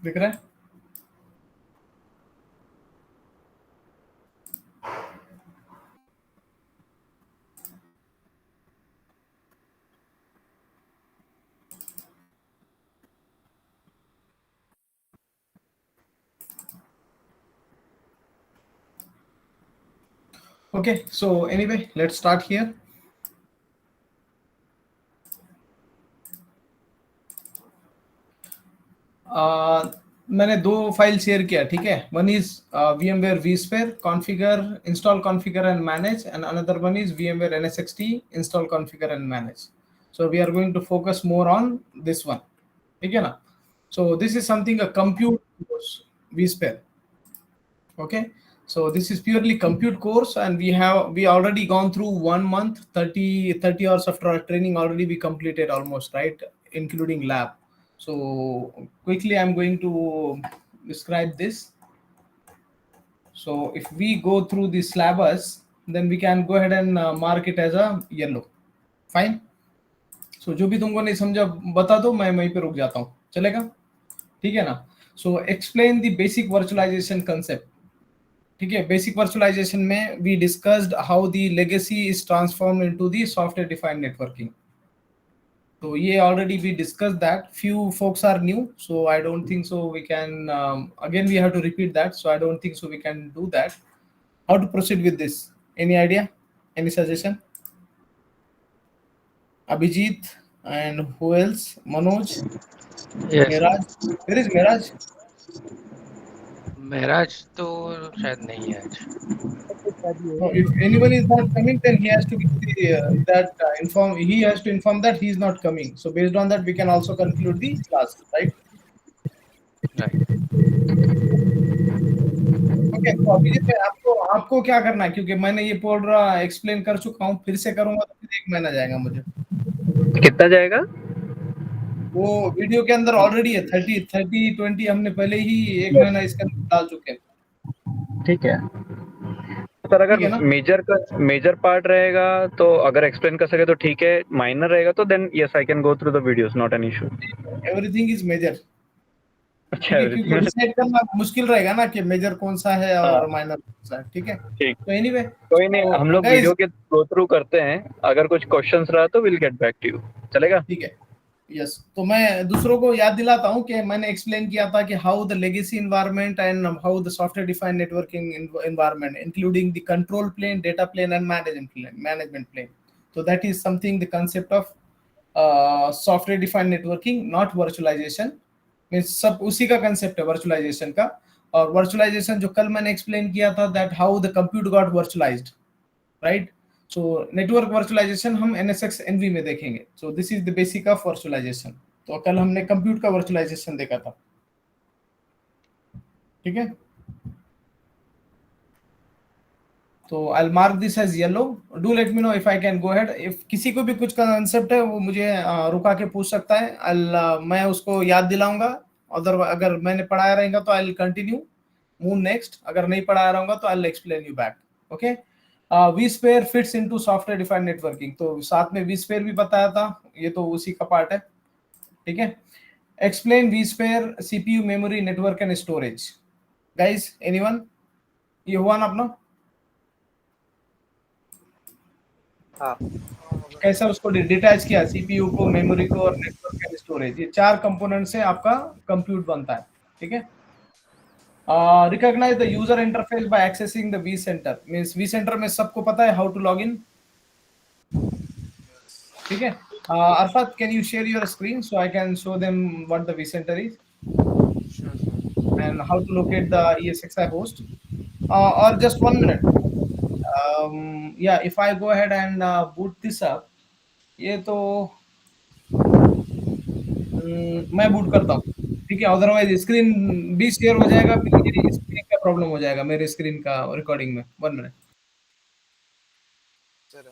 दिख रहा है? Okay, so anyway, let's start here. मैंने दो फाइल शेयर किया, ठीक है. One is VMware vSphere configure, install, configure and manage, and another one is VMware NSXT install, configure and manage. So we are going to focus more on this one, ठीक है ना. So this is something a compute course, vSphere. Okay, so this is purely compute course, and we already gone through 1 month, 30 hours of training already we completed almost, right, including lab. So quickly I'm going to describe this. So if we go through the syllabus, then we can go ahead and mark it as a yellow. Fine. So जो भी तुमको नहीं समझा बता दो, मैं वहीं पे रुक जाता हूँ, चलेगा? ठीक है ना. So explain the basic virtualization concept. ठीक है. बेसिक वर्चुअलाइजेशन में we discussed how the legacy is transformed into the software defined networking. तो ये already we discuss that. Few folks are new, so I don't think so we can again we have to repeat that, so I don't think so we can do that. How to proceed with this? Any idea? Any suggestion? Abhijit and who else? Manoj? Yes. Miraj? Where is Miraj? महराज तो शायद नहीं है आज. No, if anyone is not coming, then he has to give the, inform. He has to inform that he is not coming. So based on that, we can also conclude the class, right? Right. Okay. तो अभी जैसे आपको आपको क्या करना है, क्योंकि मैंने ये पूरा एक्सप्लेन कर चुका हूँ, फिर से करूंगा तो फिर 1 महीना जाएगा मुझे. कितना जाएगा? वो वीडियो के अंदर ऑलरेडी है 30 20 हमने पहले ही 1 महीना इसके अंदर डाल चुके हैं. ठीक है सर. अगर ठीक है ना. मेजर पार्ट रहेगा तो अगर एक्सप्लेन कर सके तो ठीक है. माइनर रहेगा तो then yes I can go through the videos, not an issue. Everything is major. अच्छा, ठीक है, क्योंकि एवरीथिंग. डिसाइड करना मुश्किल रहेगा ना कि मेजर कौन सा है और हाँ, माइनर कौन सा है. ठीक है. ठीक. तो एनीवे, कोई नहीं, हम तो लोग गाइस, वीडियो के गो थ्रू करते हैं. अगर कुछ क्वेश्चंस रहा तो will get back to you. चलेगा? ठीक है. यस. तो मैं दूसरों को याद दिलाता हूं कि मैंने एक्सप्लेन किया था कि how the legacy environment and how the software defined networking environment including the control plane, data plane and management plane. तो that is something the concept of software defined networking, not virtualisation. Means सब उसी का concept है virtualisation का. और virtualisation जो कल मैंने एक्सप्लेन किया था, that how the computer got virtualized, right. So network virtualization हम NSX NV में देखेंगे. So this is the basic of virtualization. तो कल हमने कंप्यूट का वर्चुअलाइजेशन देखा था. ठीक है. तो I will mark this as yellow. Do let me know if I can go ahead. If किसी को भी कुछ कंसेप्ट है वो मुझे रुका के पूछ सकता है. मैं उसको याद दिलाऊंगा. अगर मैंने पढ़ाया रहेगा तो I will continue move next. अगर नहीं पढ़ाया रहूंगा तो I will explain you back. Okay. vSphere fits into software defined networking. तो साथ में vSphere भी बताया था, ये तो उसी का पार्ट है. ठीक है. Explain vSphere CPU, memory, network and storage. Guys, anyone? ये हुआ ना अपना? हाँ. कैसा उसको डिटैच किया, CPU को, मेमोरी को और नेटवर्क एंड स्टोरेज. ये 4 कंपोनेंट से आपका कंप्यूट बनता है. ठीक है. Recognize the user interface by accessing the vCenter. Means vCenter में सबको पता है हाउ टू लॉग इन. ठीक है. Arfat, can you share your screen so I can show them what the vCenter is and how to locate the ESXi host? Or just 1 minute. Yeah, if I go ahead and boot this up, ये तो मैं boot करता हूँ. ठीक है. Otherwise screen भी share हो जाएगा, फिर मेरी स्क्रीन का प्रॉब्लम हो जाएगा, मेरे स्क्रीन का रिकॉर्डिंग में. 1 मिनट. चलो.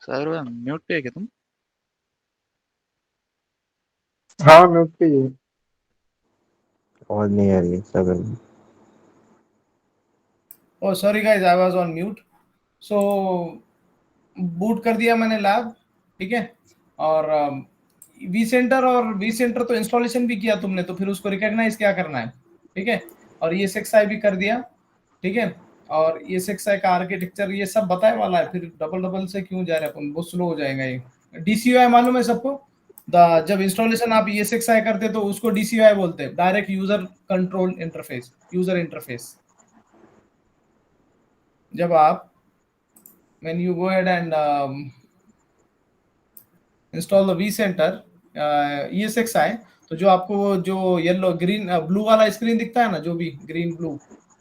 सर म्यूट पे है क्या तुम? हाँ म्यूट पे ही है। और नहीं आ रही सब। Oh sorry guys, I was on mute. So boot कर दिया मैंने लैब, ठीक है। और वी सेंटर और वी सेंटर तो इंस्टॉलेशन भी किया तुमने, तो फिर उसको रिकॉग्नाइज क्या करना है, ठीक है। और ये ESXi भी कर दिया, ठीक है। और ESXi का आर्किटेक्चर ये सब बताए वाला है, फिर डबल डबल से क्यों जा रहे हैं अपन, बहुत स्लो हो जाएगा ये। DCUI मालूम है सबको? जब इंस्टॉलेशन आप ESXi करते तो उसको DCUI बोलते हैं, direct user control interface, user interface. जब आप when you go ahead and install the vCenter ESXi, तो जो आपको जो येलो ग्रीन ब्लू वाला स्क्रीन दिखता है ना, जो भी green blue,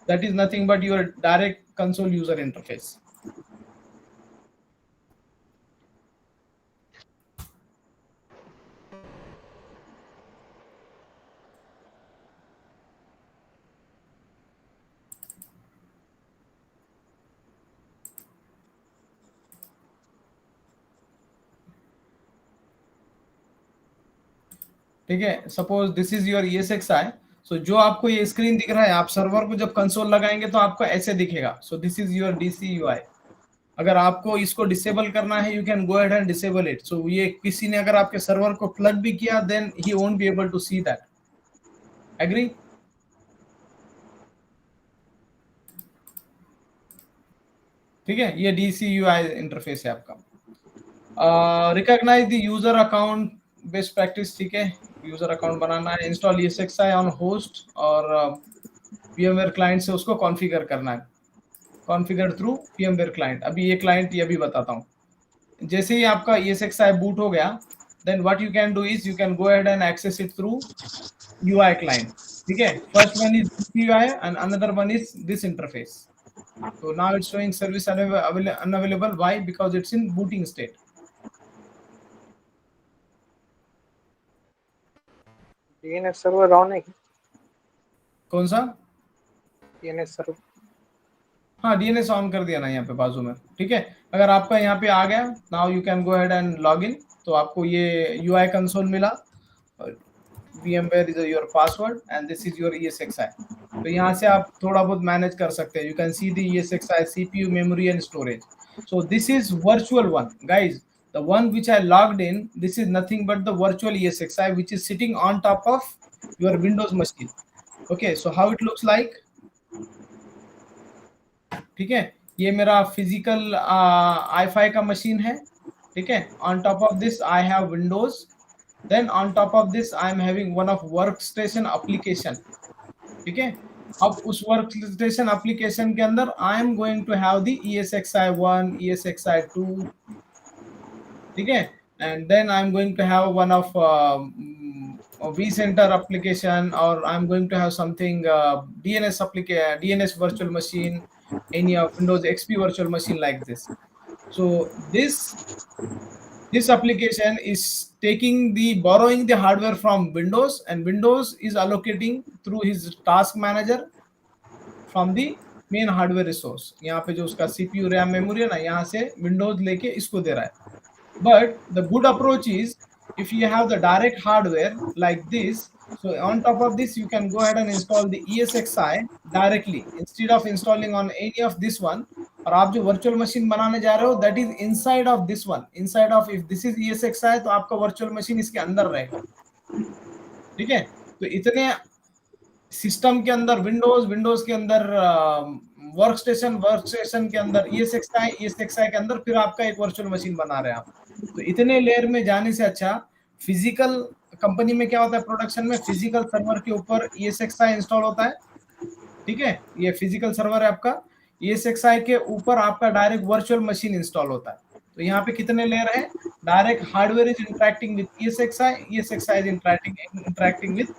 that is nothing but your direct console user interface. ठीक है, suppose this is your ESXi। सो जो आपको ये स्क्रीन दिख रहा है, आप सर्वर को जब कंसोल लगाएंगे तो आपको ऐसे दिखेगा। So this is your DCUI। अगर आपको इसको डिसेबल करना है, you can go ahead and disable it. So ये किसी ने अगर आपके सर्वर को प्लग भी किया, then he won't be able to see that. Agree? ठीक है, ये DCUI इंटरफेस है आपका। Recognize the user account, best practice, ठीक है। यूजर अकाउंट बनाना है, इंस्टॉल ESXi ऑन होस्ट, और VMware क्लाइंट से उसको कॉन्फ़िगर करना है, कॉन्फ़िगर थ्रू VMware क्लाइंट। अभी ये क्लाइंट ये भी बताता हूँ। जैसे ही आपका ESXi बूट हो गया, then what you can do is you can go ahead and access it through UI client, ठीक है। First one is DCUI and another one is this interface. So now it's showing service unavailable. Why? Because it's in booting state. DNS server on है? कौन सा? DNS server. हाँ, DNS on कर दिया ना यहाँ पे बाजू में, ठीक है। अगर आपका यहाँ पे आ गया, now you can go ahead and log in. तो आपको ये UI कंसोल मिला, VMware is your password and this is your ESXi। तो यहाँ से आप थोड़ा बहुत मैनेज कर सकते हैं। You can C the ESXi CPU, memory and storage. So this is virtual one, guys. The one which I logged in, this is nothing but the virtual ESXi which is sitting on top of your Windows machine. Okay, so how it looks like? ठीक है, ये मेरा physical i5 का machine है, ठीक है। On top of this I have Windows, then on top of this I am having one of workstation application, ठीक है। अब उस वर्कस्टेशन एप्लीकेशन के अंदर I am going to have the ESXi1, ESXi2, ठीक है। And then I am going to have one of vCenter application, or I'm going to have something DNS virtual machine, any of Windows XP virtual machine like this. So this application is borrowing the hardware from Windows, and Windows is allocating through his task manager from the main hardware resource। यहाँ पे जो उसका CPU, RAM, memory है ना, यहाँ से Windows लेके इसको दे रहा है। But the good approach is, if you have the direct hardware like this, so on top of this you can go ahead and install the ESXi directly instead of installing on any of this one। और आप जो virtual machine बनाने जा रहे हो, that is inside of this one, inside of, if this is ESXi तो आपका virtual machine इसके अंदर रहेगा, ठीक है। तो इतने सिस्टम के अंदर विंडोज के अंदर वर्कस्टेशन के अंदर ESXi के अंदर फिर आपका एक वर्चुअल मशीन बना रहे हैं आप। तो इतने लेयर में जाने से अच्छा फिजिकल कंपनी में क्या होता है, प्रोडक्शन में फिजिकल सर्वर के ऊपर ESXi इंस्टॉल होता है, ठीक है। ये फिजिकल सर्वर है आपका, ESXi के ऊपर आपका डायरेक्ट वर्चुअल मशीन इंस्टॉल होता है। तो यहाँ पे कितने लेयर है, direct hardware is interacting with ESXi is interacting with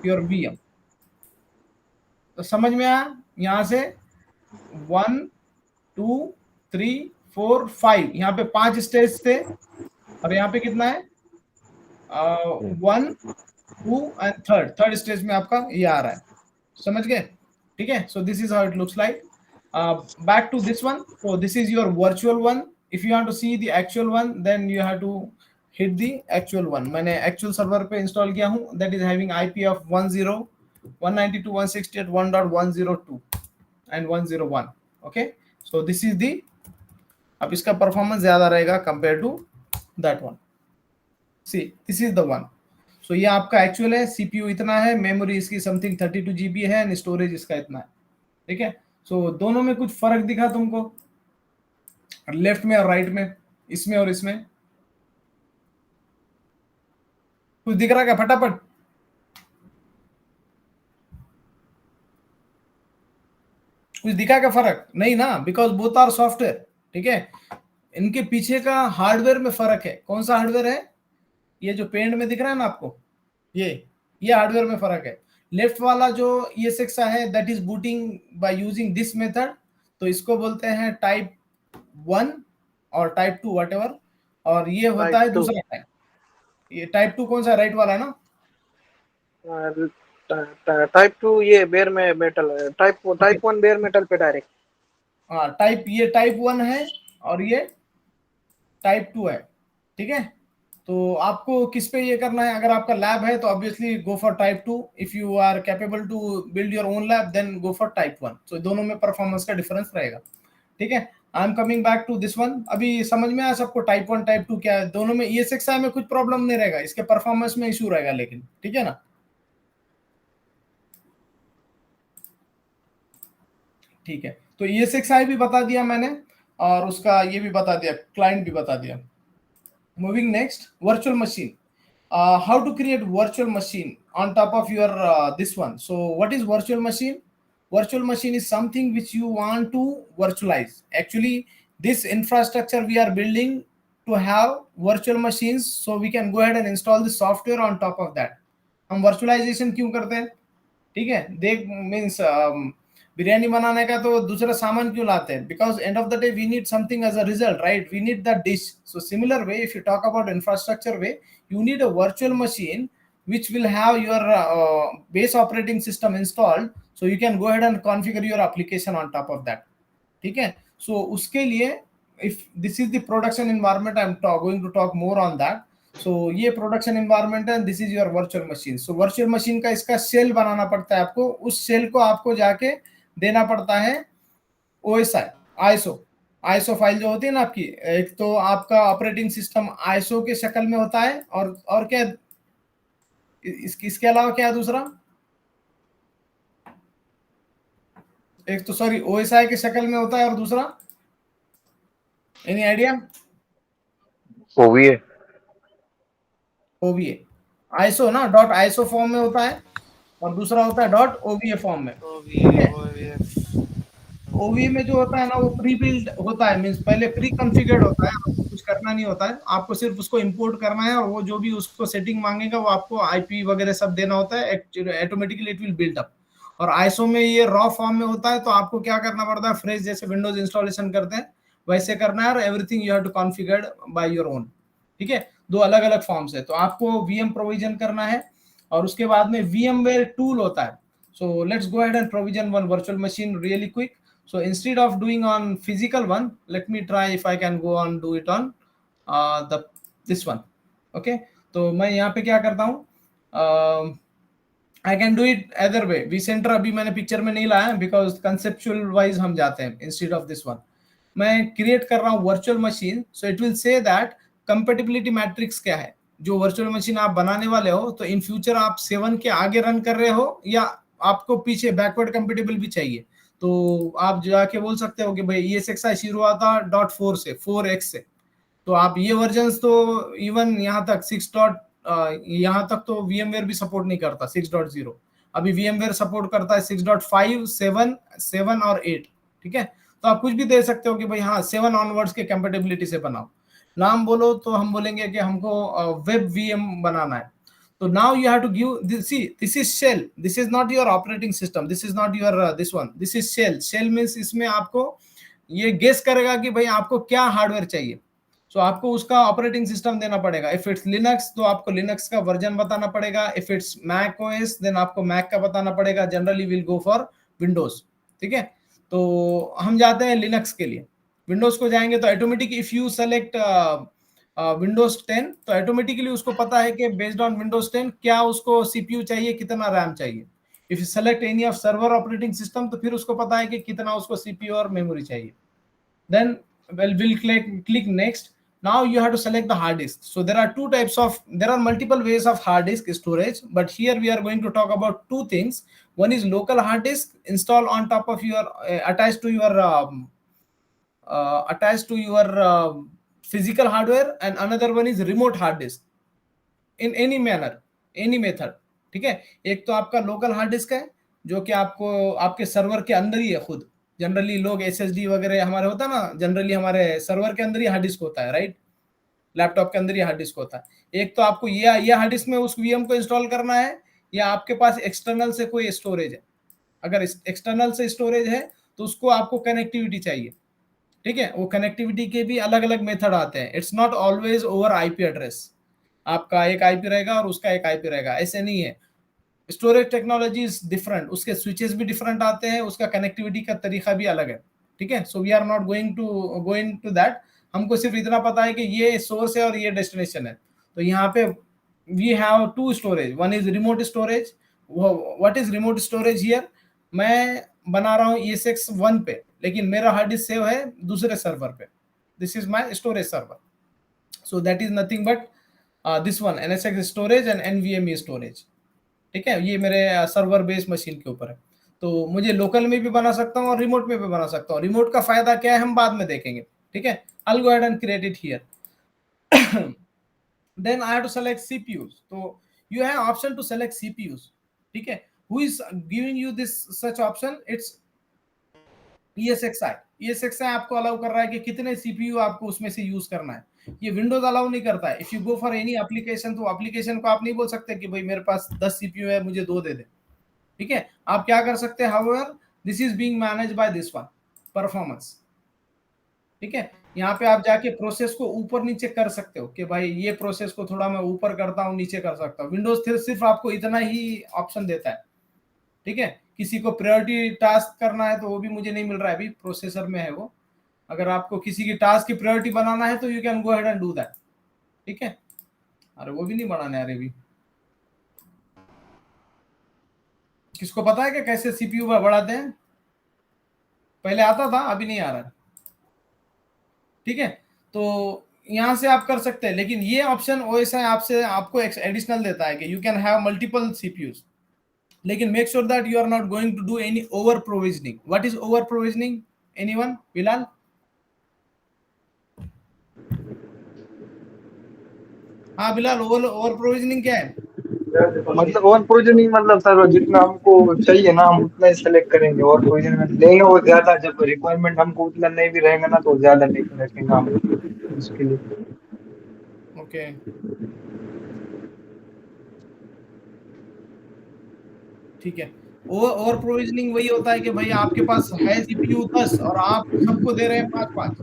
your VM। तो समझ में आया? यहाँ से 1 2 3 4 5, यहाँ पे 5 स्टेज थे, और यहाँ पे कितना है, 1 2 एंड थर्ड स्टेज में आपका ये आ रहा है। समझ गए? ठीक है। So this is how it looks like. Back to this one. So this is your virtual one, if you want to see the actual one, then you have to hit the actual one. मैंने actual server पे install किया हूँ, that is having IP of 192.168.1.102 and 101. Okay, so this is the, अब इसका performance ज्यादा रहेगा compare to that one. See this is the one. So ये आपका एक्चुअल है. सीपीयू इतना है, मेमोरी इसकी समथिंग 32 GB है एंड स्टोरेज इसका इतना है. ठीक है. सो दोनों में कुछ फर्क दिखा तुमको, लेफ्ट में और राइट में, इसमें और इसमें कुछ दिख रहा है क्या? फटाफट कुछ दिखा क्या फर्क? नहीं ना, बिकॉज बोथ आर सॉफ्टवेयर. ठीक है. इनके पीछे का हार्डवेयर में फर्क है. कौन सा हार्डवेयर है? ये जो पेंट में दिख रहा है ना आपको, ये हार्डवेयर में फर्क है. लेफ्ट वाला जो ESXi है, that is booting by using this method. तो इसको बोलते हैं टाइप 1 और टाइप 2 व्हाटएवर. और ये होता है दूसरा टाइप. ये टाइप 2 कौन सा? राइट वाला है ना. टाइप 2 ये बेयर में मेटल है. टाइप 1 बेयर मेटल पे डायरेक्ट. हाँ, टाइप, ये टाइप 1 है और ये टाइप 2 है. ठीक है. तो आपको किस पे ये करना है? अगर आपका लैब है तो obviously go for type 2. If you are capable to build your own lab then go for type 1. तो दोनों में परफॉर्मेंस का डिफरेंस रहेगा. ठीक है. I am coming back to this one. अभी समझ में आया सबको टाइप 1 टाइप 2 क्या है? दोनों में ESXi में कुछ प्रॉब्लम नहीं रहेगा, इसके परफॉर्मेंस में इशू रहेगा लेकिन. ठीक है ना. ठीक है. तो ESXi भी बता दिया मैंने और उसका ये भी बता दिया, क्लाइंट भी बता दिया. Moving next, virtual machine. How to create virtual machine on top of your this one. So what is virtual machine? Virtual machine is something which you want to virtualize. Actually, this infrastructure we are building to have virtual machines, so we can go ahead and install the software on top of that. हम virtualization क्यों करते हैं? ठीक है. देख means biryani बनाने का तो दूसरा सामान क्यों लाते हैं? Because end of the day we need something as a result, right? We need the dish. So similar way, if you talk about infrastructure way, you need a virtual machine which will have your base operating system installed, so you can go ahead and configure your application on top of that. ठीक है. So उसके लिए, if this is the production environment, I'm going to talk more on that. So ये production environment है, this is your virtual machine. So virtual machine का इसका shell बनाना पड़ता है आपको. उस शेल को आपको जाके देना पड़ता है OSI, ISO फाइल जो होती है ना आपकी. एक तो आपका ऑपरेटिंग सिस्टम ISO के शक्ल में होता है और क्या इसके अलावा क्या है दूसरा? एक तो सॉरी OSI के शक्ल में होता है और दूसरा एनी आइडिया? OVA ISO ना, .ISO फॉर्म में होता है और दूसरा होता है .OVA फॉर्म में. OVA में जो होता है ना, वो प्री बिल्ड होता है, मींस पहले प्री कॉन्फ़िगर्ड होता है. आपको कुछ करना नहीं होता है, आपको सिर्फ उसको इंपोर्ट करना है और वो जो भी उसको सेटिंग मांगेगा वो आपको IP वगैरह सब देना होता है. Automatically it will build up. और ISO में ये रॉ फॉर्म में होता है, तो आपको क्या करना पड़ता है? फ्रेश जैसे विंडोज इंस्टॉलेशन करते हैं वैसे करना है और everything you have to configure by your own. ठीक है. दो अलग अलग फॉर्म्स है. तो आपको VM प्रोविजन करना है और उसके बाद में VMware टूल होता है. So let's go ahead and provision one virtual machine really quick. So instead of doing on physical one, let me try if I can go on do it on this one. Okay. तो मैं यहाँ पे क्या करता हूँ? I can do it either way. vCenter अभी मैंने picture में नहीं लाया because conceptual wise हम जाते हैं. Instead of this one, मैं क्रिएट कर रहा हूँ virtual machine. So it will say that compatibility matrix क्या है. जो वर्चुअल मशीन आप बनाने वाले हो, तो इन फ्यूचर आप 7 के आगे रन कर रहे हो या आपको पीछे बैकवर्ड कंपेटेबल भी चाहिए, तो आप जाके बोल सकते हो कि भाई ESXi शुरू हुआ था .4 से 4x से, तो आप ये वर्जन्स तो इवन यहाँ तक 6. यहाँ तक तो VMware भी सपोर्ट नहीं करता 6.0. अभी VMware सपोर्ट करता है 6.5, 7 और 8. ठीक है. तो आप कुछ भी दे सकते हो कि भाई हाँ 7 ऑनवर्ड्स के कंपेटेबिलिटी से बनाओ. नाम बोलो तो हम बोलेंगे कि हमको वेब VM बनाना है. तो now you have to give this is shell. This is not your operating system. This is not your this one. This is shell. Shell means इसमें आपको ये गेस करेगा कि भाई आपको क्या हार्डवेयर चाहिए. सो आपको उसका ऑपरेटिंग सिस्टम देना पड़ेगा. इफ इट्स लिनक्स तो आपको लिनक्स का वर्जन बताना पड़ेगा. If it's Mac OS then आपको मैक का बताना पड़ेगा. Generally will go for Windows. ठीक है. तो हम जाते हैं लिनक्स के लिए. विंडोज को जाएंगे तो automatic if you select Windows 10 तो ऑटोमेटिकली उसको पता है कि बेस्ड ऑन विंडोज 10 क्या उसको सीपीयू चाहिए, कितना रैम चाहिए। If you select any of server operating system तो फिर उसको पता है कि कितना उसको सीपीयू और मेमोरी चाहिए। Then we'll click next. Now you have to select the hard disk. So there are multiple ways of hard disk storage, but here we are going to talk about two things. One is local hard disk installed on top of your attached to your physical hardware, and another one is remote hard disk in any manner, any method. ठीक है, एक तो आपका local hard disk है जो कि आपको आपके सर्वर के अंदर ही है खुद। जनरली लोग एसएसडी वगैरह हमारे होता है ना, जनरली हमारे सर्वर के अंदर ही हार्ड डिस्क होता है, राइट, लैपटॉप के अंदर ही हार्ड डिस्क होता है। एक तो आपको ये हार्ड डिस्क में उस वीएम को इंस्टॉल करना है, या आपके पास एक्सटर्नल से कोई स्टोरेज है। अगर एक्सटर्नल से स्टोरेज है तो उसको आपको कनेक्टिविटी चाहिए। ठीक है, वो कनेक्टिविटी के भी अलग अलग मेथड आते हैं। It's not always over IP address, आपका एक आईपी रहेगा और उसका एक आईपी रहेगा, ऐसे नहीं है। स्टोरेज टेक्नोलॉजी इज डिफरेंट, उसके स्विचेस भी डिफरेंट आते हैं, उसका कनेक्टिविटी का तरीका भी अलग है। ठीक है, so we are not going to that. हमको सिर्फ इतना पता है कि ये सोर्स है और ये डेस्टिनेशन है। तो यहाँ पे we have two storage, one is remote storage. What is remote storage here? मैं बना रहा हूँ ESX1 पे, लेकिन मेरा हार्ड डिस्क सेव है दूसरे सर्वर पे। This is my storage server, so that is nothing but this one NSX storage and NVMe storage. ठीक है, ये मेरे सर्वर बेस्ड मशीन के ऊपर है। तो मुझे लोकल में भी बना सकता हूँ और रिमोट में भी बना सकता हूँ। रिमोट का फायदा क्या है हम बाद में देखेंगे। ठीक है, I'll go ahead and create it here. Then I have to select CPUs. तो you have option to select CPUs. ठीक है, who is giving you this such option? It's ESXi. ESXi आपको अलाउ कर रहा है कि कितने सीपीयू आपको उसमें से यूज करना है। ये विंडोज अलाउ नहीं करता है। If you go for any application तो एप्लीकेशन को आप नहीं बोल सकते कि भाई मेरे पास 10 सीपीयू है, मुझे 2 दे दे। ठीक है, आप क्या कर सकते हैं, however this is being managed by this one performance. ठीक है, यहाँ पे आप जाके प्रोसेस को ऊपर नीचे कर सकते हो कि भाई ये प्रोसेस को थोड़ा मैं ऊपर करता हूँ, नीचे कर सकता हूँ। विंडोज सिर्फ आपको इतना ही ऑप्शन देता है। ठीक है, किसी को प्रायोरिटी टास्क करना है तो वो भी मुझे नहीं मिल रहा है, अभी प्रोसेसर में है वो। अगर आपको किसी की टास्क की प्रायोरिटी बनाना है तो you can go ahead and do that. ठीक है, अरे वो भी नहीं बनाना है, अरे भी किसको पता है कि कैसे सीपीयू बढ़ाते हैं? पहले आता था, अभी नहीं आ रहा है। ठीक है, तो यहां से आप कर सकते हैं, लेकिन ये ऑप्शन OSI आपको एडिशनल देता है कि you can have multiple CPUs. लेकिन make sure that you are not going to do any over provisioning. What is over provisioning? Anyone? Bilal? हाँ बिलाल, ओवर प्रोविजनिंग क्या है? मतलब ओवर प्रोविजनिंग मतलब सर जितना हमको चाहिए ना हम उतना ही सेलेक्ट करेंगे। और प्रोविजन लेंगे वो ज्यादा, जब रिक्वायरमेंट हमको उतना नहीं भी रहेगा ना तो ज्यादा नहीं रखेंगे हम उसके लिए। ओके, ठीक है। ओवर प्रोविजनिंग वही होता है कि भाई आपके पास है सीपीयू 10 और आप सबको दे रहे हैं 5-5,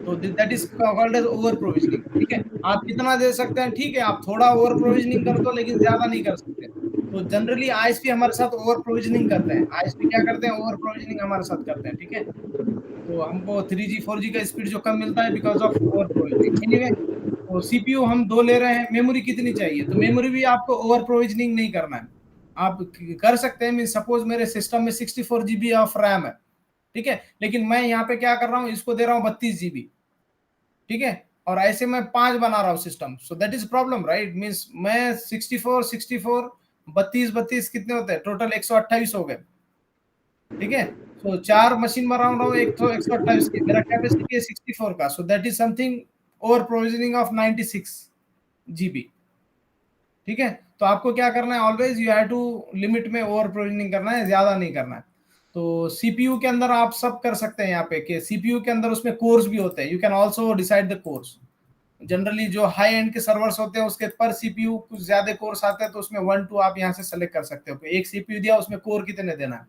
तो that is called as over provisioning. ठीक है, आप कितना दे सकते हैं? ठीक है, आप थोड़ा ओवर प्रोविजनिंग कर दो, लेकिन ज्यादा नहीं कर सकते। तो जनरली आईएसपी हमारे साथ ओवर प्रोविजनिंग करते हैं। आईएसपी क्या करते हैं? ओवर प्रोविजनिंग हमारे साथ करते हैं। ठीक है, तो हमको 3G 4G का स्पीड जो कम मिलता है because of over provisioning. Anyway, तो सीपीयू हम 2 ले रहे हैं, मेमोरी कितनी चाहिए? तो मेमोरी भी आपको ओवर प्रोविजनिंग नहीं करना है, आप कर सकते हैं। मीन सपोज मेरे सिस्टम में 64 GB ऑफ रैम है, ठीक है, लेकिन मैं यहाँ पे क्या कर रहा हूँ, इसको दे रहा हूँ 32 GB। ठीक है, और ऐसे मैं 5 बना रहा हूँ system, so that is problem, right. Means मैं 64 32 कितने होते हैं टोटल? 128 हो गए। ठीक है, सो 4 मशीन बना रहा हूँ, एक तो 128 की, मेरा कैपेसिटी है 64 का, so that is something over provisioning of 96 GB। ठीक है, तो आपको क्या करना है, always you have to limit में ओवर प्रोविजनिंग करना है, ज्यादा नहीं करना है। तो सीपीयू के अंदर आप सब कर सकते हैं यहाँ पे कि सीपीयू के अंदर उसमें कोर्स भी होते हैं। You can also decide the course. Generally जो हाई एंड के सर्वर्स होते हैं उसके पर सीपीयू कुछ ज्यादा कोर्स आते हैं, तो उसमें 1-2 आप यहाँ से सेलेक्ट कर सकते हो कि एक सीपीयू दिया, उसमें कोर कितने देना है।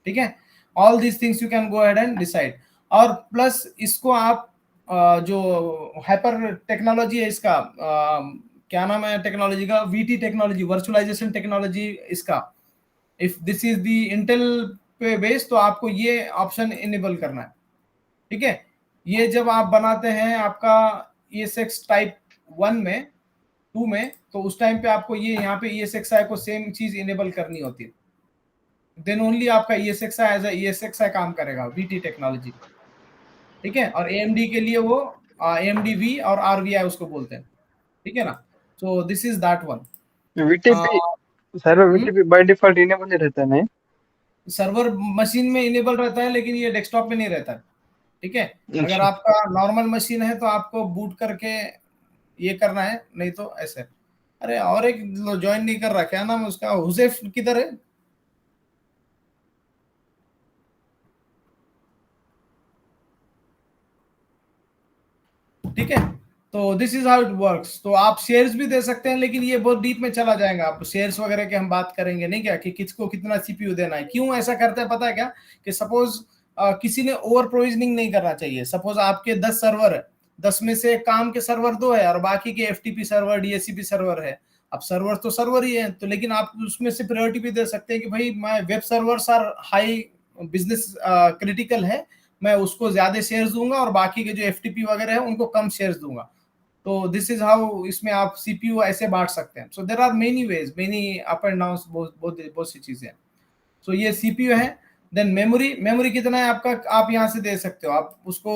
ठीक है, all these things you can go ahead and decide. और प्लस इसको आप जो हाइपर टेक्नोलॉजी है इसका, क्या नाम है टेक्नोलॉजी का? VT टेक्नोलॉजी, वर्चुअलाइजेशन टेक्नोलॉजी इसका। If this is the Intel पे बेस तो आपको ये ऑप्शन इनेबल करना है। ठीक है, ये जब आप बनाते हैं आपका ESX टाइप 1 में 2 में, तो उस टाइम पे आपको ये यहाँ पे ESXi को सेम चीज इनेबल करनी होती है, देन ओनली आपका ESXi एज अ ESXi काम करेगा VT टेक्नोलॉजी, ठीक है। और AMD के लिए वो AMD V और RVI उसको बोलते हैं, ठीक है ना। सो this is that one. VTP server VTP by default enable नहीं रहता है, सर्वर मशीन में इनेबल रहता है, लेकिन ये डेस्कटॉप में नहीं रहता है, ठीक है। अगर अच्छा। आपका नॉर्मल मशीन है तो आपको बूट करके ये करना है, नहीं तो ऐसे। अरे और एक ज्वाइन नहीं कर रहा, क्या नाम है उसका, हुजैफ किधर है? ठीक है। तो this is how it works. तो आप शेयर्स भी दे सकते हैं, लेकिन ये बहुत डीप में चला जाएगा, आप शेयर्स वगैरह के हम बात करेंगे नहीं क्या, कि किसको कितना सीपीयू देना है। क्यों ऐसा करते हैं पता है क्या, कि सपोज किसी ने ओवर प्रोविजनिंग नहीं करना चाहिए। सपोज आपके 10 सर्वर है, 10 में से काम के सर्वर 2 है और बाकी के FTP सर्वर DHCP सर्वर है। अब सर्वर तो सर्वर ही है, तो लेकिन आप उसमें से प्रायोरिटी भी दे सकते हैं कि भाई मैं web servers are high business critical है, मैं उसको ज्यादा शेयर्स दूंगा और बाकी के जो FTP वगैरह है उनको कम शेयर्स दूंगा। तो दिस इज हाउ इसमें आप CPU ऐसे बांट सकते हैं। So there are many ways, many up and down, बहुत सी चीजें। सो ये CPU है। देन मेमोरी कितना है आपका, आप यहाँ से दे सकते हो, आप उसको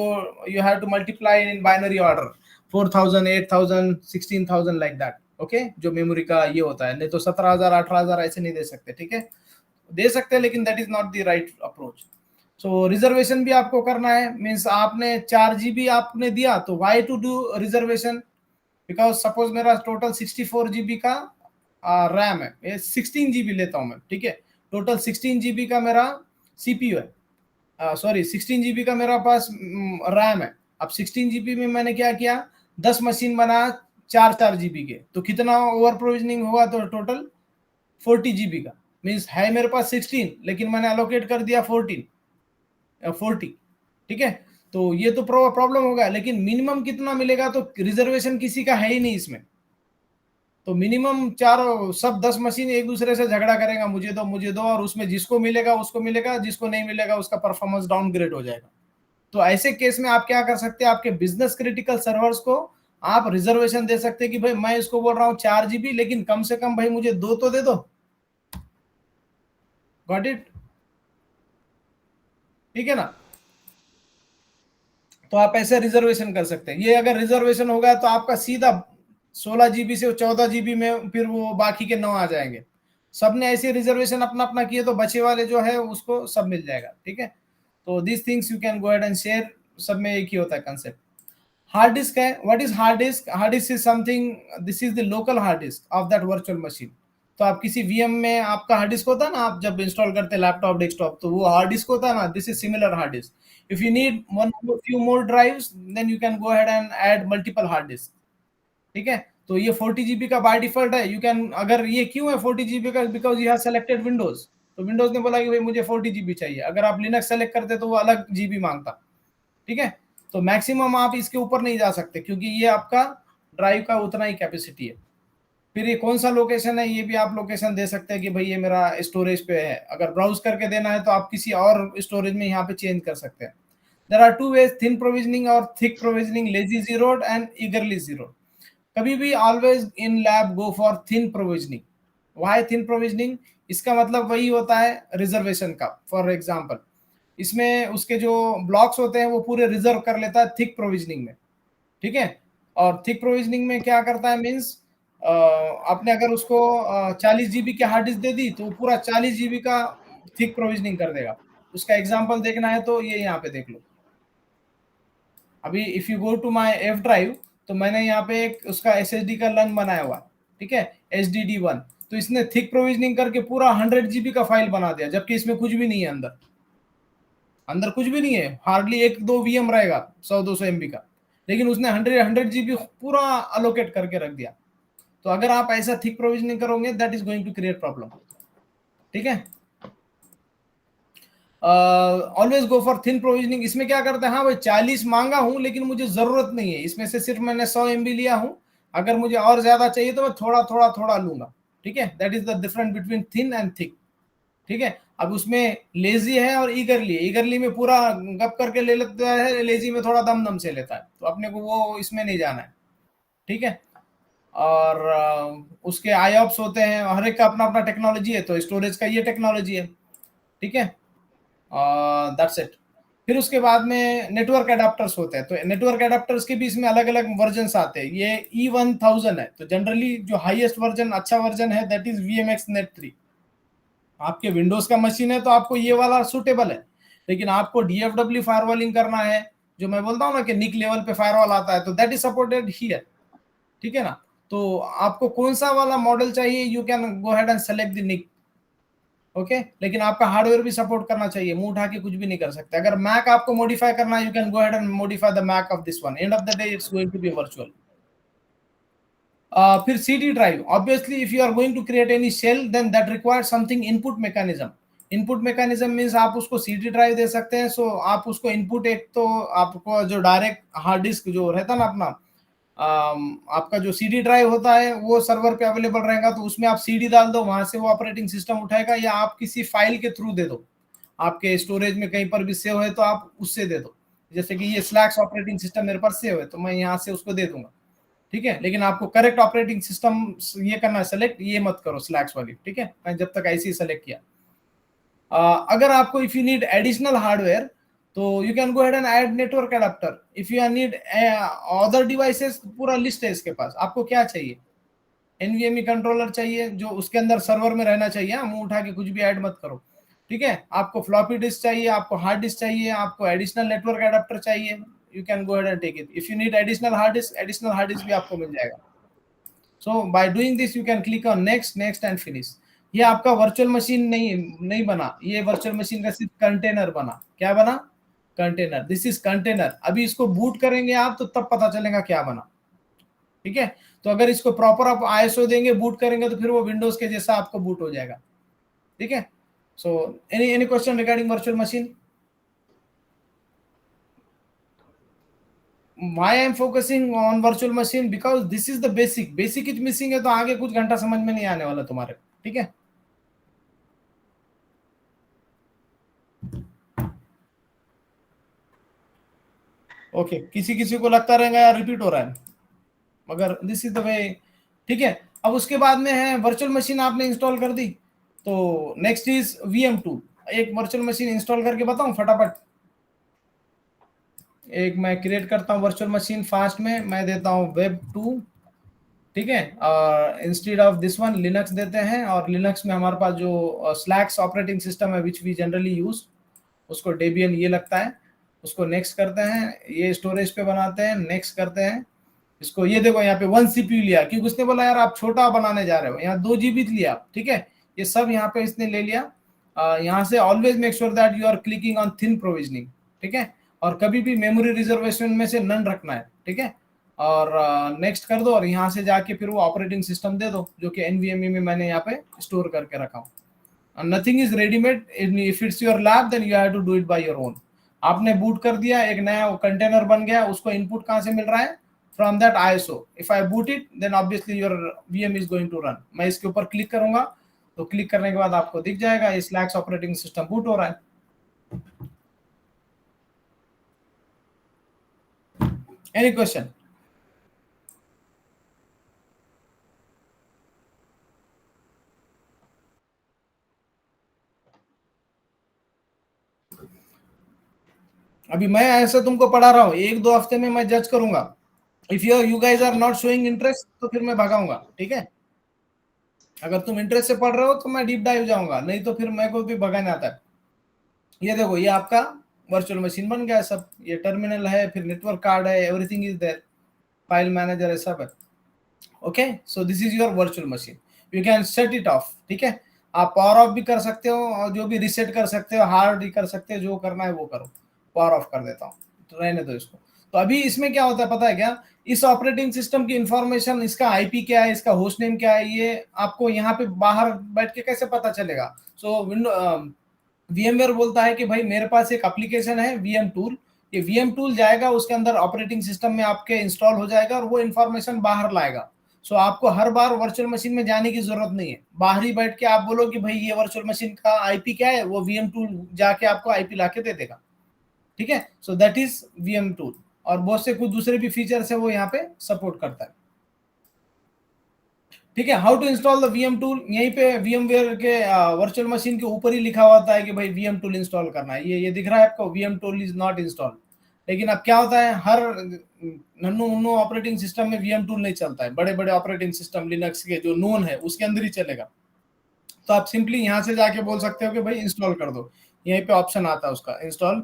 you have to multiply in binary order 4000 8000 16000 like that, okay. जो मेमोरी का ये होता है, नहीं तो 17000 18000 ऐसे नहीं दे सकते, ठीक है। दे सकते हैं लेकिन that is not the right approach. So reservation भी आपको करना है, मीन्स आपने 4 GB आपने दिया, तो why to do reservation, because suppose मेरा टोटल 64 GB का रैम है, 16 GB लेता हूं मैं, ठीक है। टोटल 16 GB का मेरा CPU है, सॉरी 16 GB का मेरा पास रैम है। अब 16 GB में मैंने क्या किया, 10 मशीन बना 4 GB के, तो कितना ओवर प्रोविजनिंग होगा, तो टोटल 40 GB का। मीन्स है मेरे पास 16, लेकिन मैंने अलोकेट कर दिया 40, ठीक है। तो ये तो प्रॉब्लम होगा, लेकिन मिनिमम कितना मिलेगा, तो रिजर्वेशन किसी का है ही नहीं इसमें। तो मिनिमम चारों सब 10 मशीन एक दूसरे से झगड़ा करेगा, मुझे दो, और उसमें जिसको मिलेगा उसको मिलेगा, जिसको नहीं मिलेगा उसका परफॉर्मेंस डाउनग्रेड हो जाएगा। तो ऐसे केस में आप क्या कर सकते हैं, आपके बिजनेस क्रिटिकल सर्वर्स को आप रिजर्वेशन दे सकते हैं कि भाई मैं इसको बोल रहा हूँ 4 GB, लेकिन कम से कम भाई मुझे 2 तो दे दो। गॉट इट, ठीक है ना। तो आप ऐसे रिजर्वेशन कर सकते हैं। ये अगर रिजर्वेशन होगा तो आपका सीधा 16 GB से 14 GB में फिर वो बाकी के 9 आ जाएंगे। सबने ऐसे रिजर्वेशन अपना अपना किए तो बचे वाले जो है उसको सब मिल जाएगा, ठीक है। तो this things you can go ahead and share, सब में एक ही होता है कंसेप्ट। हार्ड डिस्क है, what is hard disk? Hard disk is something, this is the local hard disk of that virtual machine. तो आप किसी VM में आपका हार्ड डिस्क होता है ना, आप जब इंस्टॉल करते हैं लैपटॉप डेस्कटॉप, तो वो हार्ड डिस्क होता है ना, this is similar hard disk. If you need few more drives, then you can go ahead and add multiple hard disk, ठीक है। तो ये 40 GB का बाय डिफॉल्ट है। यू कैन, अगर ये क्यों है 40 GB का, because you have selected Windows, तो विंडोज ने बोला कि भाई मुझे 40 GB चाहिए। अगर आप लिनक्स सेलेक्ट करते तो वो अलग GB मांगता, ठीक है। तो मैक्सिमम आप इसके ऊपर नहीं जा सकते, क्योंकि ये आपका ड्राइव का उतना ही कैपेसिटी है। फिर ये कौन सा लोकेशन है, ये भी आप लोकेशन दे सकते हैं कि भाई ये मेरा स्टोरेज पे है। अगर ब्राउज करके देना है तो आप किसी और स्टोरेज में यहाँ पे चेंज कर सकते हैं। There are two ways, thin provisioning or thick provisioning, lazy zeroed and eagerly zeroed. कभी भी always in lab go for thin provisioning. Why thin provisioning? इसका मतलब वही होता है रिजर्वेशन का। फॉर एग्जाम्पल इसमें उसके जो ब्लॉक्स होते हैं वो पूरे रिजर्व कर लेता है थिक प्रोविजनिंग में, ठीक है। और थिक प्रोविजनिंग में क्या करता है, मीन्स आपने अगर उसको 40 GB की हार्ड डिस्क दे दी तो पूरा 40 GB का थिक प्रोविजनिंग कर देगा। उसका एग्जाम्पल देखना है तो ये यहाँ पे देख लो। अभी if you go to my F drive, तो मैंने यहाँ पे एक उसका SSD का लन बनाया हुआ, ठीक है, HDD1। तो इसने थिक प्रोविजनिंग करके पूरा 100 GB का फाइल बना दिया, जबकि इसमें कुछ भी नहीं है, अंदर कुछ भी नहीं है, हार्डली 1-2 VM रहेगा 100-200 MB का, लेकिन उसने 100 GB पूरा अलोकेट करके रख दिया। तो अगर आप ऐसा थिक प्रोविजनिंग करोगे, that is going to create problem, ठीक है। Always go for thin provisioning. इसमें क्या करते हैं, हाँ भाई 40 मांगा हूं लेकिन मुझे जरूरत नहीं है, इसमें से सिर्फ मैंने 100 MB लिया हूं, अगर मुझे और ज्यादा चाहिए तो मैं थोड़ा थोड़ा थोड़ा लूंगा, ठीक है। That is the difference between thin and thick, ठीक है। अब उसमें लेजी है और ईगरली है। ईगरली में पूरा गप करके ले लेता है, लेजी में थोड़ा दम दम से लेता है, तो अपने को वो इसमें नहीं जाना है, ठीक है। और उसके आईऑप्स होते हैं, हर एक का अपना अपना टेक्नोलॉजी है, तो स्टोरेज का ये टेक्नोलॉजी है, ठीक है। That's it. फिर उसके बाद में नेटवर्क एडाप्टर्स होते हैं, तो नेटवर्क एडाप्टर्स के भी इसमें अलग अलग वर्जन आते हैं। ये E1000 है, तो जनरली जो हाईएस्ट वर्जन, अच्छा वर्जन है, दैट इज VMX Net 3। आपके विंडोज का मशीन है तो आपको ये वाला सूटेबल है, लेकिन आपको DFW फायरवॉलिंग करना है, जो मैं बोलता हूँ ना कि निक लेवल पे फायरवॉल आता है, तो दैट इज सपोर्टेड हियर, ठीक है ना। तो आपको कौन सा वाला मॉडल चाहिए, you can go head and select the NIC, okay. लेकिन आपका हार्डवेयर भी सपोर्ट करना चाहिए, मुंह उठा के कुछ भी नहीं कर सकते। अगर मैक आपको मॉडिफाई करना है, you can go head and modify the mac of this one, and of the day it's going to be virtual. फिर CD drive, obviously if you are going to create any shell then that requires something input mechanism. Input mechanism means आप उसको CD drive दे सकते हैं, सो आप उसको input, एक तो आपको जो डायरेक्ट हार्ड डिस्क जो रहता है ना अपना, आपका जो CD ड्राइव होता है वो सर्वर पे अवेलेबल रहेगा, तो उसमें आप CD डाल दो, वहां से वो ऑपरेटिंग सिस्टम उठाएगा, या आप किसी फाइल के थ्रू दे दो, आपके स्टोरेज में कहीं पर भी सेव है तो आप उससे दे दो। जैसे कि ये स्लैक्स ऑपरेटिंग सिस्टम मेरे पास सेव है, तो मैं यहाँ से उसको दे दूंगा, ठीक है। लेकिन आपको करेक्ट ऑपरेटिंग सिस्टम ये करना है सेलेक्ट, ये मत करो स्लैक्स वाली, ठीक है। मैं जब तक ऐसे ही सेलेक्ट किया। अगर आपको if you need additional hardware, तो you can go ahead and add network adapter. If you need other devices, पूरा लिस्ट है इसके पास। आपको क्या चाहिए, NVMe कंट्रोलर चाहिए जो उसके अंदर सर्वर में रहना चाहिए, मुंह उठा के कुछ भी ऐड मत करो, ठीक है। आपको फ्लॉपी डिस्क चाहिए, आपको हार्ड डिस्क चाहिए, आपको एडिशनल नेटवर्क एडाप्टर चाहिए, you can go ahead and take it. If you need additional hard disk भी आपको मिल जाएगा। So by doing this you can click on next, next and finish. ये आपका वर्चुअल मशीन नहीं बना, ये वर्चुअल मशीन का सिर्फ कंटेनर बना। क्या बना, कंटेनर। This is container. अभी इसको बूट करेंगे आप तो तब पता चलेगा क्या बना, ठीक है। तो अगर इसको प्रॉपर आप ISO देंगे, बूट करेंगे, तो फिर वो विंडोज के जैसा आपको बूट हो जाएगा, ठीक है। सो any question regarding virtual machine? Why I am focusing on virtual machine? Because this is the basic is missing है, तो आगे कुछ घंटा समझ में नहीं आने वाला तुम्हारे, ठीक है। ओके, किसी को लगता रहेगा यार रिपीट हो रहा है, मगर दिस इज द वे, ठीक है। अब उसके बाद में है वर्चुअल मशीन आपने इंस्टॉल कर दी, तो नेक्स्ट इज VM2। एक वर्चुअल मशीन इंस्टॉल करके बताऊं फटाफट। एक मैं क्रिएट करता हूं वर्चुअल मशीन फास्ट में, मैं देता हूं Web2, ठीक है। और instead of this one Linux देते हैं, और लिनक्स में हमारे पास जो स्लैक्स ऑपरेटिंग सिस्टम है विच वी जनरली यूज, उसको डेबियन ये लगता है। उसको नेक्स्ट करते हैं, ये स्टोरेज पे बनाते हैं, नेक्स्ट करते हैं इसको। ये देखो यहाँ पे 1 CPU लिया, क्योंकि उसने बोला यार आप छोटा बनाने जा रहे हो, यहाँ 2 GB लिया, ठीक है। ये सब यहाँ पे इसने ले लिया। यहाँ से always make sure that you are clicking on thin provisioning, ठीक है। और कभी भी मेमोरी रिजर्वेशन में से नन रखना है, ठीक है। और नेक्स्ट कर दो, और यहाँ से जाके फिर वो ऑपरेटिंग सिस्टम दे दो, जो कि NVMe में मैंने यहाँ पे स्टोर करके रखा हूँ। Nothing is readymade, if it's your lab then you have to do it by your own. आपने बूट कर दिया, एक नया कंटेनर बन गया, उसको इनपुट कहाँ से मिल रहा है, from that ISO। If I boot it then obviously your VM is going to run. मैं इसके ऊपर क्लिक करूंगा, तो क्लिक करने के बाद आपको दिख जाएगा ये स्लैक्स ऑपरेटिंग सिस्टम बूट हो रहा है। Any question? अभी मैं ऐसे तुमको पढ़ा रहा हूँ, 1-2 हफ्ते में मैं जज करूंगा। If you guys are not showing interest, तो फिर मैं भगाऊंगा, ठीक है। अगर तुम इंटरेस्ट से पढ़ रहे हो तो मैं डीप डाइव जाऊंगा, नहीं तो फिर मेरे को भी भगाने आता है। ये देखो, ये आपका वर्चुअल मशीन बन गया सब। ये टर्मिनल है, फिर नेटवर्क कार्ड है, everything is there, file manager है, सब है। Okay, so this is your virtual machine. You can set it off, ठीक है। आप पावर ऑफ भी कर सकते हो, और जो भी रिसेट कर सकते हो, हार्ड भी कर सकते हो, जो करना है वो करो। पावर ऑफ कर देता हूँ, तो रहने दो इसको। तो अभी इसमें क्या होता है पता है क्या, इस ऑपरेटिंग सिस्टम की इंफॉर्मेशन, इसका IP क्या है, इसका होस्ट नेम क्या है, ये आपको यहाँ पे बाहर बैठ के कैसे पता चलेगा। सो VMware बोलता है कि भाई मेरे पास एक एप्लीकेशन है VM टूल, ये VM टूल जाएगा, उसके अंदर ऑपरेटिंग सिस्टम में आपके इंस्टॉल हो जाएगा, और वो इंफॉर्मेशन बाहर लाएगा। सो आपको हर बार वर्चुअल मशीन में जाने की जरूरत नहीं है, बाहर ही बैठ के आप बोलो कि भाई ये वर्चुअल मशीन का आईपी क्या है, वो वीएम टूल जाके आपको आईपी लाके दे देगा, ठीक है। सो दैट इज वीएम टूल, और बहुत से कुछ दूसरे भी फीचर्स है वो यहाँ पे सपोर्ट करता है, ठीक है। How to install the VM tool, यहीं पे VMware के वर्चुअल मशीन के ऊपर ही लिखा होता है कि भाई वीएम टूल इंस्टॉल करना है, ये दिख रहा है आपको, VM tool is not install. लेकिन अब क्या होता है, हर नन्नू मुन्नू ऑपरेटिंग सिस्टम में वीएम टूल नहीं चलता है, बड़े बड़े ऑपरेटिंग सिस्टम लिनक्स के जो नोन है उसके अंदर ही चलेगा। तो आप सिंपली यहाँ से जाके बोल सकते हो कि भाई इंस्टॉल कर दो, यहीं पे ऑप्शन आता है उसका इंस्टॉल।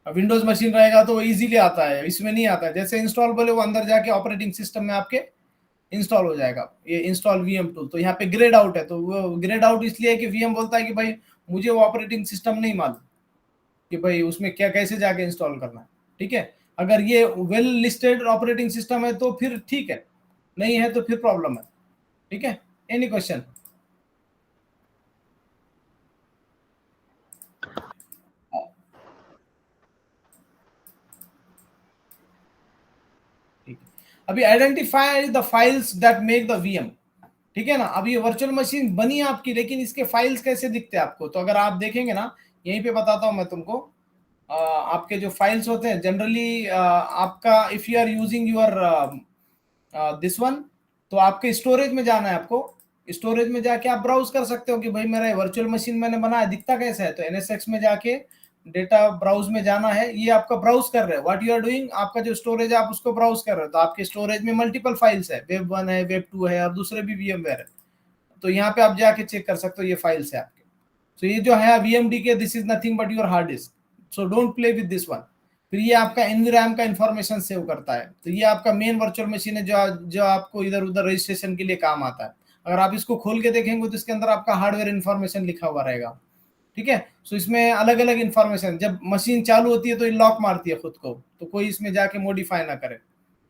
विंडोज मशीन रहेगा तो इजीली आता है, इसमें नहीं आता है, जैसे इंस्टॉल बोले वो अंदर जाके ऑपरेटिंग सिस्टम में आपके इंस्टॉल हो जाएगा, ये इंस्टॉल वीएम टूल। तो यहाँ पे ग्रेड आउट है, तो वो ग्रेड आउट इसलिए है कि वीएम बोलता है कि भाई मुझे वो ऑपरेटिंग सिस्टम नहीं मालूम कि भाई उसमें क्या कैसे जाके इंस्टॉल करना है, ठीक है। अगर ये वेल लिस्टेड ऑपरेटिंग सिस्टम है तो फिर ठीक है, नहीं है तो फिर प्रॉब्लम है, ठीक है। Any question? अभी identify the files that make the VM, ठीक है ना। अब ये वर्चुअल मशीन बनी आपकी, लेकिन इसके फाइल्स कैसे दिखते हैं आपको, तो अगर आप देखेंगे ना, यहीं पे बताता हूं मैं तुमको, आपके जो फाइल्स होते हैं जनरली आपका, if you are using your this one, तो आपके स्टोरेज में जाना है, आपको स्टोरेज में जाके आप ब्राउज कर सकते हो कि भाई मेरा वर्चुअल मशीन मैंने बनाया दिखता कैसा है, तो NSX में जाके डेटा ब्राउज में जाना है, ये आपका ब्राउज कर रहे हैं, व्हाट यू आर डूइंग, आपका जो स्टोरेज है आप उसको ब्राउज कर रहे हो, तो आपके स्टोरेज में मल्टीपल फाइल्स है, वेब 1 है, वेब 2 है, और दूसरे भी VMware है, तो यहाँ पे आप जाके चेक कर सकते हो ये फाइल्स है आपके। तो ये जो है VMD के, this is nothing but your hard disk, so don't play with this one. फिर ये आपका NVRAM का इंफॉर्मेशन सेव करता है, तो ये आपका मेन वर्चुअल मशीन है जो आपको इधर उधर रजिस्ट्रेशन के लिए काम आता है। अगर आप इसको खोल के देखेंगे तो इसके अंदर आपका हार्डवेयर इंफॉर्मेशन लिखा हुआ रहेगा, ठीक है। सो इसमें अलग अलग इंफॉर्मेशन, जब मशीन चालू होती है तो ये लॉक मारती है खुद को, तो कोई इसमें जाके मॉडिफाई ना करे,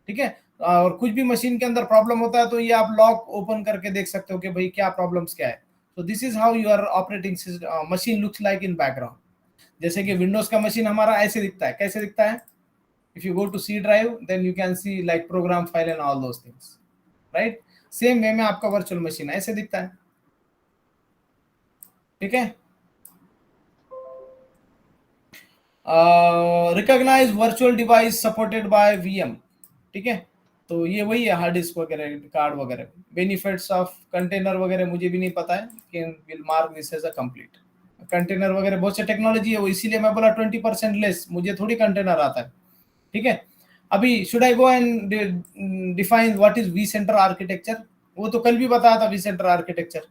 ठीक है। और कुछ भी मशीन के अंदर प्रॉब्लम होता है तो ये आप लॉक ओपन करके देख सकते हो कि भाई क्या प्रॉब्लम्स क्या है। तो this is how your operating machine looks like in background. जैसे कि विंडोज का मशीन हमारा ऐसे दिखता है, कैसे दिखता है, if you go to C drive then you can see like program file and all those things, right. Same way में आपका वर्चुअल मशीन ऐसे दिखता है, ठीक है। Recognize virtual device supported by VM, ठीक है। तो ये वही है, हार्ड डिस्क वगैरह, कार्ड वगैरह। बेनिफिट्स ऑफ कंटेनर वगैरह मुझे भी नहीं पता है, लेकिन will mark this as a complete. Container वगैरह बहुत से टेक्नोलॉजी है, वो इसीलिए मैं बोला 20% लेस, मुझे थोड़ी कंटेनर आता है, ठीक है। अभी should I go and define what is vCenter architecture, वो तो कल भी बताया था vCenter आर्किटेक्चर,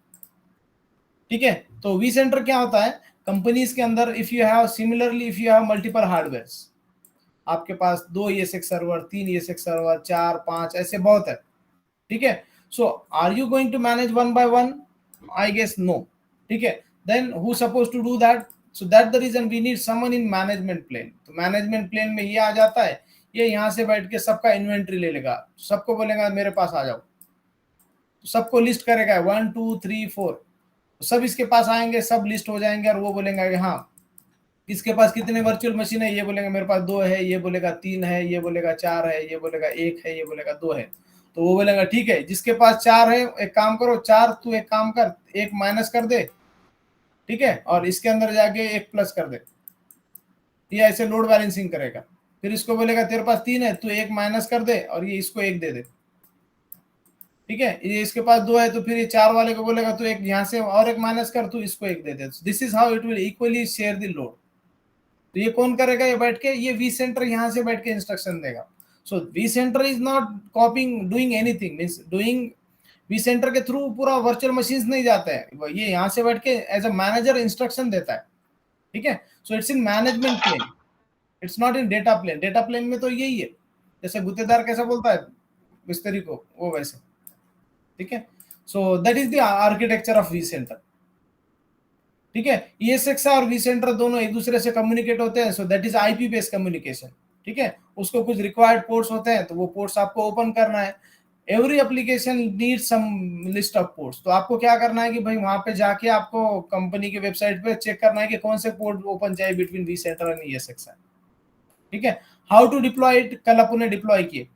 ठीक है। तो vCenter क्या होता है, कंपनीज के अंदर if you have similarly if you have multiple hardwares, आपके पास 2 ESX सर्वर, 3 ESX सर्वर, 4 5 ऐसे बहुत है, ठीक है। So are you going to manage one by one? I guess no, ठीक है। Then who suppose to do that? So that the reason we need someone in management plane. तो management plane में ये आ जाता है, ये यहाँ से बैठ के सबका इन्वेंट्री ले लेगा, सबको बोलेगा मेरे पास आ जाओ, तो सबको लिस्ट करेगा 1 2 3 4, सब इसके पास आएंगे, सब लिस्ट हो जाएंगे, और वो बोलेंगे कि हाँ इसके पास कितने वर्चुअल मशीन है, ये बोलेगा मेरे पास 2 है, ये बोलेगा 3 है, ये बोलेगा 4 है, ये बोलेगा 1 है, ये बोलेगा 2 है। तो वो बोलेगा ठीक है, जिसके पास 4 है एक काम करो, 4 तू एक काम कर, 1 माइनस कर दे, ठीक है, और इसके अंदर जाके 1 प्लस कर दे, ये ऐसे लोड बैलेंसिंग करेगा। फिर इसको बोलेगा तेरे पास 3 है, तू 1 माइनस कर दे और ये इसको 1 दे दे, ठीक है। ये इसके पास 2 है, तो फिर ये 4 वाले को बोलेगा तू 1 यहाँ से और 1 माइनस कर, तू इसको 1 दे दे। This is how it will equally share the load. तो ये कौन करेगा, ये बैठ के, ये vCenter यहाँ से बैठ के इंस्ट्रक्शन देगा। सो vCenter is not copying doing anything, means doing, vCenter के थ्रू पूरा वर्चुअल मशीन्स नहीं जाता है, ये यहाँ से बैठ के एज अ मैनेजर इंस्ट्रक्शन देता है, ठीक है। So it's in management plane, it's not in data plane. Data plane में तो यही है, जैसे गुत्तेदार कैसा बोलता है मिस्त्री को, वो वैसे, ठीक है। सो that is the architecture of vCenter, ठीक है। ESX और vCenter दोनों एक दूसरे से कम्युनिकेट होते हैं, सो that is IP based communication, ठीक है। उसको कुछ रिक्वायर्ड पोर्ट्स होते हैं, तो वो पोर्ट्स आपको ओपन करना है। Every application need some list of ports, तो आपको क्या करना है कि भाई वहां पे जाके आपको कंपनी के वेबसाइट पे चेक करना है कि कौन से पोर्ट ओपन चाहिए बिटवीन vCenter एंड ESX, ठीक है। हाउ टू डिप्लॉय इट, कल अपन ने डिप्लॉय किए,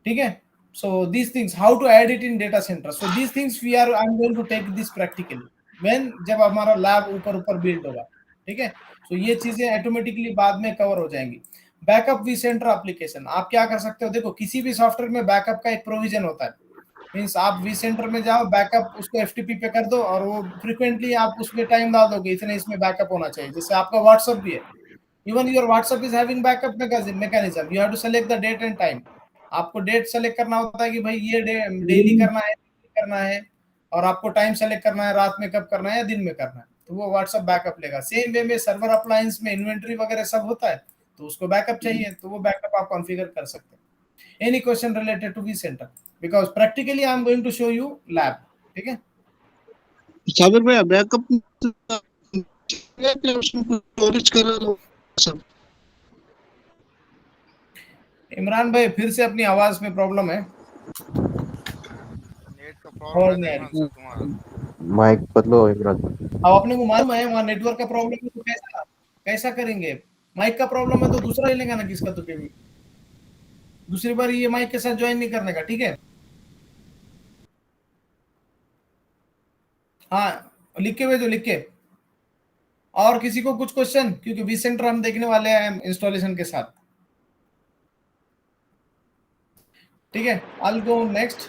ठीक है। So these things, how to add it in data center. So these things I'm going to take this practically when जब हमारा लैब ऊपर ऊपर बिल्ड होगा, ठीक है. So ये चीजें ऑटोमेटिकली बाद में कवर हो जाएंगी. बैकअप vCenter एप्लीकेशन आप क्या कर सकते हो, देखो किसी भी सॉफ्टवेयर में बैकअप का एक प्रोविजन होता है. मीन्स आप vCenter में जाओ, बैकअप उसको FTP पे कर दो और वो फ्रीक्वेंटली आप उसमें टाइम डाल दोगे इतने इसमें बैकअप होना चाहिए. जैसे आपका व्हाट्सएप भी है, even your WhatsApp is having backup mechanism, you have to select the date and time. आपको डेट सेलेक्ट करना होता है कि भाई ये डेली करना है और आपको टाइम सेलेक्ट करना है, रात में कब करना है या दिन में करना है, तो वो व्हाट्सएप बैकअप लेगा. सेम वे में सर्वर अप्लायंस में इन्वेंटरी वगैरह सब होता है, तो उसको बैकअप चाहिए, तो वो बैकअप आप कॉन्फ़िगर कर सकते हैं. Any question related to vCenter, because practically I am going to show you lab. ठीक है साबिर भाई, बैकअप स्टोरेज कर लो सब. इमरान भाई फिर से अपनी आवाज में प्रॉब्लम है. नेट का प्रॉब्लम है सर तुम्हारा. माइक बदलो इमरान. अब अपने को मालूम है वहाँ नेटवर्क का प्रॉब्लम है, तो कैसा करेंगे. माइक का प्रॉब्लम है तो दूसरा ही लेगा ना किसका, तो केवी दूसरी बार ये माइक के साथ ज्वाइन नहीं करने का. ठीक है हाँ लिख के भेजो, लिख के. और किसी को कुछ क्वेश्चन, क्योंकि vCenter हम देखने वाले हैं इंस्टॉलेशन के साथ. ठीक है I'll go next.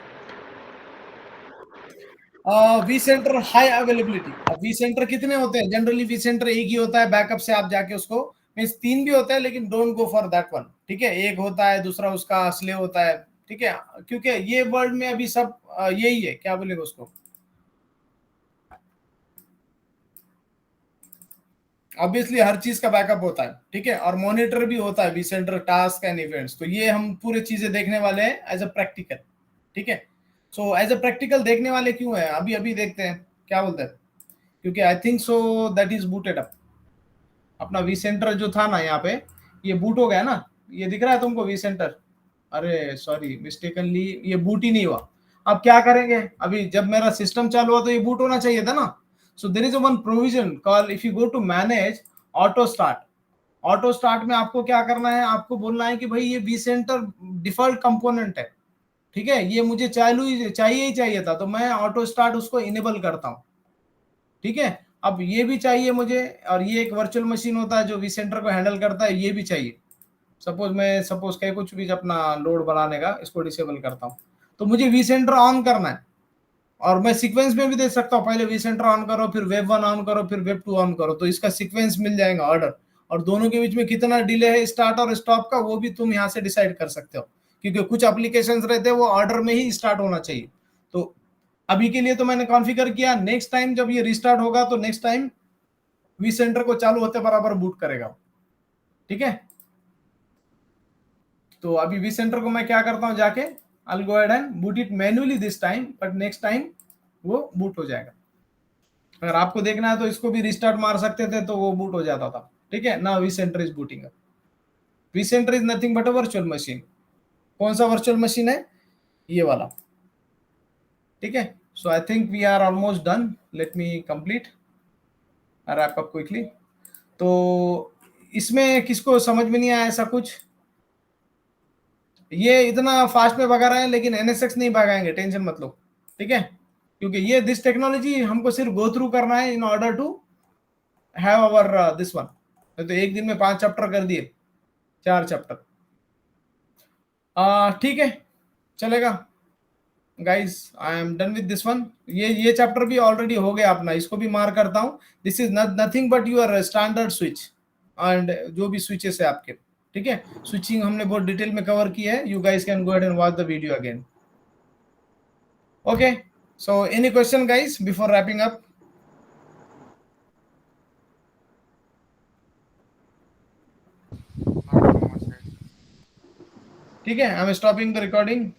vCenter high availability. अब vCenter कितने होते हैं, जनरली vCenter एक ही होता है, बैकअप से आप जाके उसको, मींस 3 भी होता है लेकिन don't go for that one. ठीक है एक होता है, दूसरा उसका स्ले होता है. ठीक है क्योंकि ये वर्ल्ड में अभी सब यही है, क्या बोलेगा उसको, ऑब्वियसली हर चीज का बैकअप होता है. ठीक है और मॉनिटर भी होता है vCenter टास्क एंड इवेंट्स. तो ये हम पूरे चीजें देखने वाले हैं एज अ प्रैक्टिकल. ठीक है सो एज अ प्रैक्टिकल देखने वाले क्यों है, अभी अभी देखते हैं क्या बोलते हैं, क्योंकि I think so that is booted up. अपना vCenter जो था ना यहाँ पे, ये बूट हो गया ना, ये दिख रहा है तुमको vCenter. अरे सॉरी मिस्टेकनली ये बूट ही नहीं हुआ. अब क्या करेंगे, अभी जब मेरा सिस्टम चालू हुआ तो ये बूट होना चाहिए था ना. So there is a one provision called, if you go to manage auto start में आपको क्या करना है, आपको बोलना है कि भाई ये vCenter डिफॉल्ट कंपोनेंट है. ठीक है ये मुझे चाहिए ही चाहिए था, तो मैं ऑटो स्टार्ट उसको इनेबल करता हूँ. ठीक है अब ये भी चाहिए मुझे, और ये एक वर्चुअल मशीन होता है जो vCenter को हैंडल करता है, ये भी चाहिए. सपोज कहीं कुछ भी अपना लोड बनाने का, इसको डिसेबल करता हूँ, तो मुझे vCenter ऑन करना है. और मैं सीक्वेंस में भी दे सकता हूँ, पहले vCenter ऑन करो, फिर वेब 1 ऑन करो, फिर वेब 2 ऑन करो, तो इसका सीक्वेंस मिल जाएगा ऑर्डर. और दोनों के बीच में कितना डिले है स्टार्ट और स्टॉप का, वो भी तुम यहाँ से डिसाइड कर सकते हो, क्योंकि कुछ एप्लीकेशंस रहते हैं वो ऑर्डर में ही स्टार्ट होना चाहिए. तो अभी के लिए तो मैंने कॉन्फ़िगर किया, नेक्स्ट टाइम जब ये रिस्टार्ट होगा तो नेक्स्ट टाइम vCenter को चालू होते बराबर बूट करेगा. ठीक है तो अभी vCenter को मैं क्या करता हूँ, जाके I'll go ahead and boot it manually this time, but next time वो बूट हो जाएगा. अगर आपको देखना है तो इसको भी रिस्टार्ट मार सकते थे तो वो बूट हो जाता था. ठीक है ना vCenter is booting up. vCenter is nothing but a virtual machine. कौन सा वर्चुअल मशीन है, ये वाला. ठीक है so I think we are almost done. Let me complete wrap up quickly. तो इसमें किसको समझ में नहीं आया ऐसा कुछ, ये इतना फास्ट में भगा रहे हैं लेकिन NSX नहीं भगाएंगे, टेंशन मत लो. ठीक है क्योंकि ये दिस टेक्नोलॉजी हमको सिर्फ गो थ्रू करना है in order to have our this one. तो एक दिन में 5 चैप्टर कर दिए, 4 चैप्टर. ठीक है चलेगा guys, I am done with this one. ये चैप्टर भी ऑलरेडी हो गया अपना, इसको भी मार करता हूँ. This is nothing but your standard switch and जो भी स्विचेस है आपके. ठीक है स्विचिंग हमने बहुत डिटेल में कवर की है. You guys can go ahead and watch the video again. Okay so any question guys before wrapping up. ठीक है I am stopping the recording.